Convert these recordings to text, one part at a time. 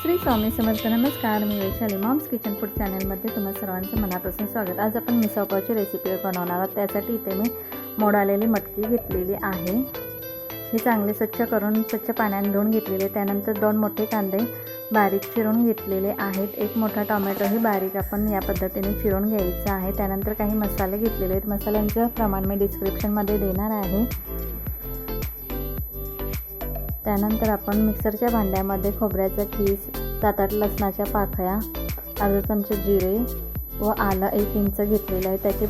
श्री स्वामी समर्थ. नमस्कार, मी Vaishali moms kitchen food चॅनलमध्ये तुम्हा सर्वांचं मनापासून स्वागत. आज आपण मिसळ पावची रेसिपी बनवणार आहोत. त्यासाठी इथे मी मोड आलेली मटकी घेतलेली आहे. ही चांगली स्वच्छ करून स्वच्छ पाण्याने धुवून घेतलेली. त्यानंतर 2 मोठे कांदे बारीक चिरून घेतलेले आहेत. 1 मोठा टोमॅटोही बारीक आपण या पद्धतीने चिरून घ्यायचा आहे. त्यानंतर काही मसाले घेतलेले आहेत. मसाल्यांचं प्रमाण मी डिस्क्रिप्शनमध्ये देणार आहे. त्यानंतर आपण मिक्सरच्या भांड्यामध्ये खोबऱ्याचा खीस, 7-8 लसणाच्या पाकळ्या, अर्धा चमचा जिरे व आलं 1 इंच घेतलेलं आहे. त्याची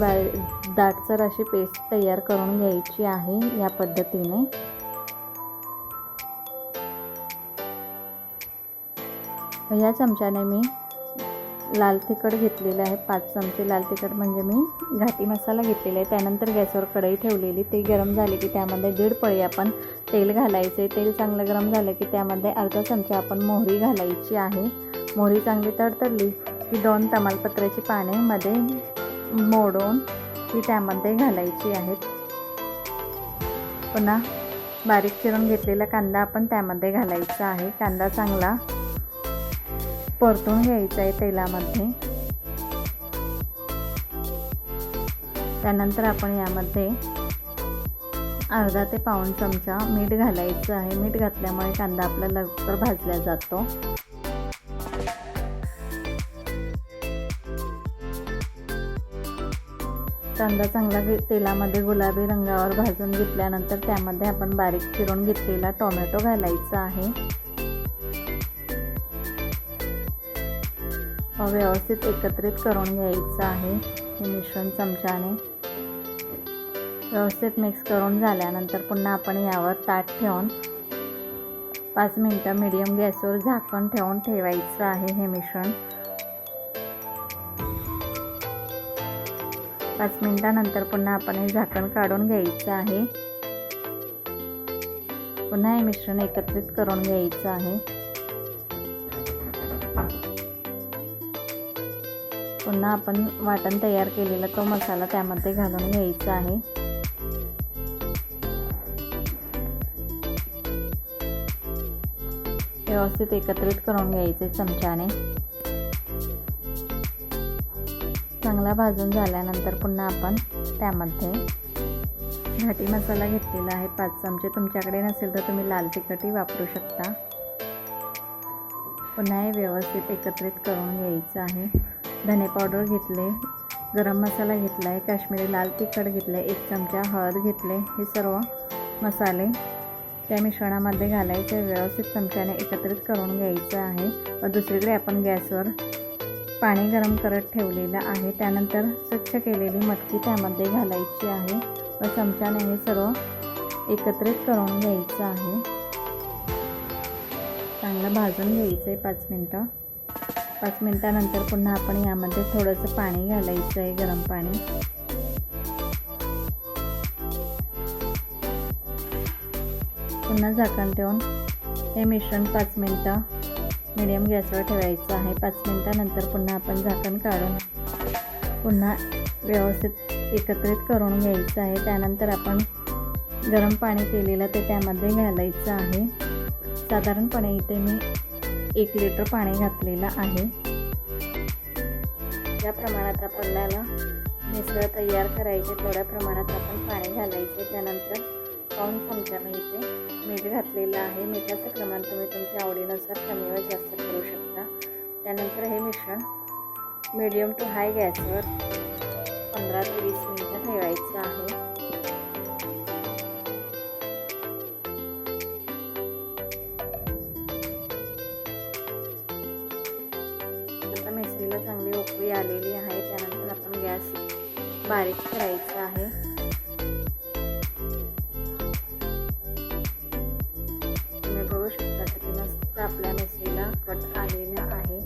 दाटसर अशी पेस्ट तयार करून घ्यायची आहे या पद्धतीने. या चमच्याने मी लाल तिखट घेतलेलं आहे. 5 चमचे लाल तिखट म्हणजे मी घाटी मसाला घेतलेला आहे. त्यानंतर गॅसवर कढई ठेवलेली. ते गरम झाले की त्यामध्ये 1.5 पळी आपण तेल घालायचे. तेल चांगलं गरम झालं की त्यामध्ये अर्धा चमचा आपण मोहरी घालायची आहे. मोहरी चांगली तडतडली की 2 तमालपत्राची पाने मध्ये मोडून ती त्यामध्ये घालायची आहेत. पुन्हा बारीक चिरून घेतलेला कांदा आपण त्यामध्ये घालायचा आहे. कांदा चांगला परतून घ्यायचा आहे तेलामध्ये. त्यानंतर आपण यामध्ये अर्धा ते पाऊण चमचा मीठ घालायचं आहे. मीठ घातल्यामुळे कांदा आपला लवकर भाजला जातो. कांदा चांगला तेलामध्ये गुलाबी रंगावर भाजून घेतल्यानंतर त्यामध्ये आपण बारीक चिरून घेतलेला टोमॅटो घालायचा आहे. व्यवस्थित एकत्रित करून घ्यायचं आहे. हे मिश्रण चमच्याने व्यवस्थित मिक्स करून झाल्यानंतर पुन्हा आपण यावर ताट ठेवून 5 मिनिटं मीडियम गॅसवर झाकण ठेवून ठेवायचं आहे. हे मिश्रण 5 मिनिटानंतर पुन्हा आपण हे झाकण काढून घ्यायचं आहे. पुन्हा हे मिश्रण एकत्रित करून घ्यायचं आहे. पुन्हा आपण वाटण तयार केलेला तो मसाला त्यामध्ये घालून घ्यायचा आहे. व्यवस्थित एकत्रित करून घ्यायचे चमच्याने. चांगला भाजून झाल्यानंतर पुन्हा आपण त्यामध्ये घाटी मसाला घेतलेला आहे 5 चमचे. तुमच्याकडे नसेल तर तुम्ही लाल तिखटही वापरू शकता. पुन्हा हे व्यवस्थित एकत्रित करून घ्यायचं आहे. धने पावडर घेतले, गरम मसाला घेतला आहे, काश्मीरी लाल तिखट घेतले, 1 चमचा हळद घेतले. हे सर्व मसाले त्या मिश्रणामध्ये घालायचे. व्यवस्थित चमच्याने एकत्रित करून घ्यायचं आहे. व दुसरीकडे आपण गॅसवर पाणी गरम करत ठेवलेलं आहे. त्यानंतर स्वच्छ केलेली मटकी त्यामध्ये घालायची आहे व चमच्याने हे सर्व एकत्रित करून घ्यायचं आहे. चांगलं भाजून घ्यायचं आहे 5 मिनिटं. 5 मिनिटानंतर पुन्हा आपण यामध्ये थोडंसं पाणी घालायचं आहे, गरम पाणी. पुन्हा झाकण ठेवून हे मिश्रण 5 मिनिटं मीडियम गॅसवर ठेवायचं आहे. 5 मिनिटानंतर पुन्हा आपण झाकण काढून पुन्हा व्यवस्थित एकत्रित करून घ्यायचं आहे. त्यानंतर आपण गरम पाणी केलेलं ते त्यामध्ये घालायचं आहे. साधारणपणे इथे मी 1 लिटर पाणी घातलेलं आहे. या प्रमाणात आपल्याला मिसळ तयार करायचे. थोड्या प्रमाणात आपण पाणी घालायचे. त्यानंतर 2 चमचा मी इथे मीठ घातलेलं आहे. मिठाचं प्रमाण तुम्ही तुमच्या आवडीनुसार कमी व जास्त करू शकता. त्यानंतर हे मिश्रण मीडियम टू हाय गॅसवर 15 ते 20 मिनिटं ठेवायचं आहे. आता मिसळीला चांगली उकळी आलेली आहे. त्यानंतर आपण गॅस बारीक करायचा आहे. तुम्ही बघू शकता की मस्त आपल्या मिसळीला कट आलेला आहे.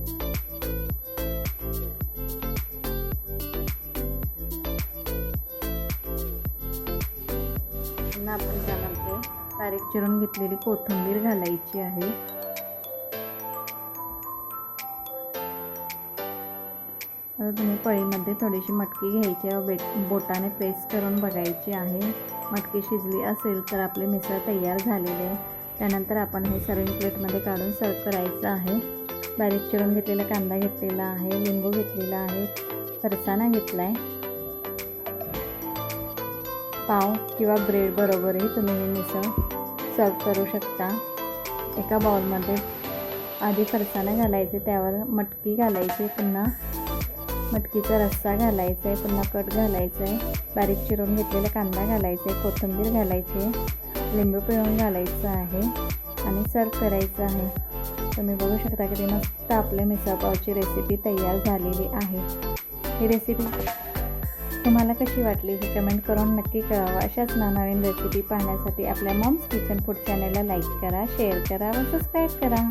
पुन्हा आपण त्यामध्ये बारीक चिरून घेतलेली कोथिंबीर घालायची आहे. आता तुम्ही पळीमध्ये थोडीशी मटकी घ्यायची व बोटाने प्रेस करून बघायची आहे. मटकी शिजली असेल तर आपली मिसळ तयार झालेली आहे. त्यानंतर आपण हे सर्विंग प्लेटमध्ये काढून सर्व करायचं आहे. बारीक चिरून घेतलेला कांदा घेतलेला आहे, लिंबू घेतलेला आहे, फरसाणा घेतला आहे. पाव किंवा ब्रेड बरोबरही तुम्ही ही मिसळ सर्व करू शकता. एका बाउलमध्ये आधी फरसाणा घालायचे, त्यावर मटकी घालायची, पुन्हा मटकीचा रस्सा घालायचा आहे, पुन्हा कट घालायचं आहे, बारीक चिरून घेतलेला कांदा घालायचा आहे, कोथिंबीर घालायची आहे, लिंबू पिळून घालायचं आहे आणि सर्व करायचं आहे. तुम्ही बघू शकता की मस्त आपले मिसळपावची रेसिपी तयार झालेली आहे. ही रेसिपी तुम्हाला कशी वाटली हे कमेंट करून नक्की कळवा. अशाच नवनवीन रेसिपी पाहण्यासाठी आपल्या मॉम्स किचन फूड चॅनलला लाईक करा, शेअर करा व सबस्क्राईब करा.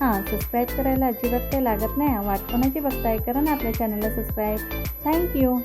सबस्क्राईब करायला अजिबात काही लागत नाही. वाट कोणाची बघताय, करा ना आपल्या चॅनलला सबस्क्राईब. थँक्यू.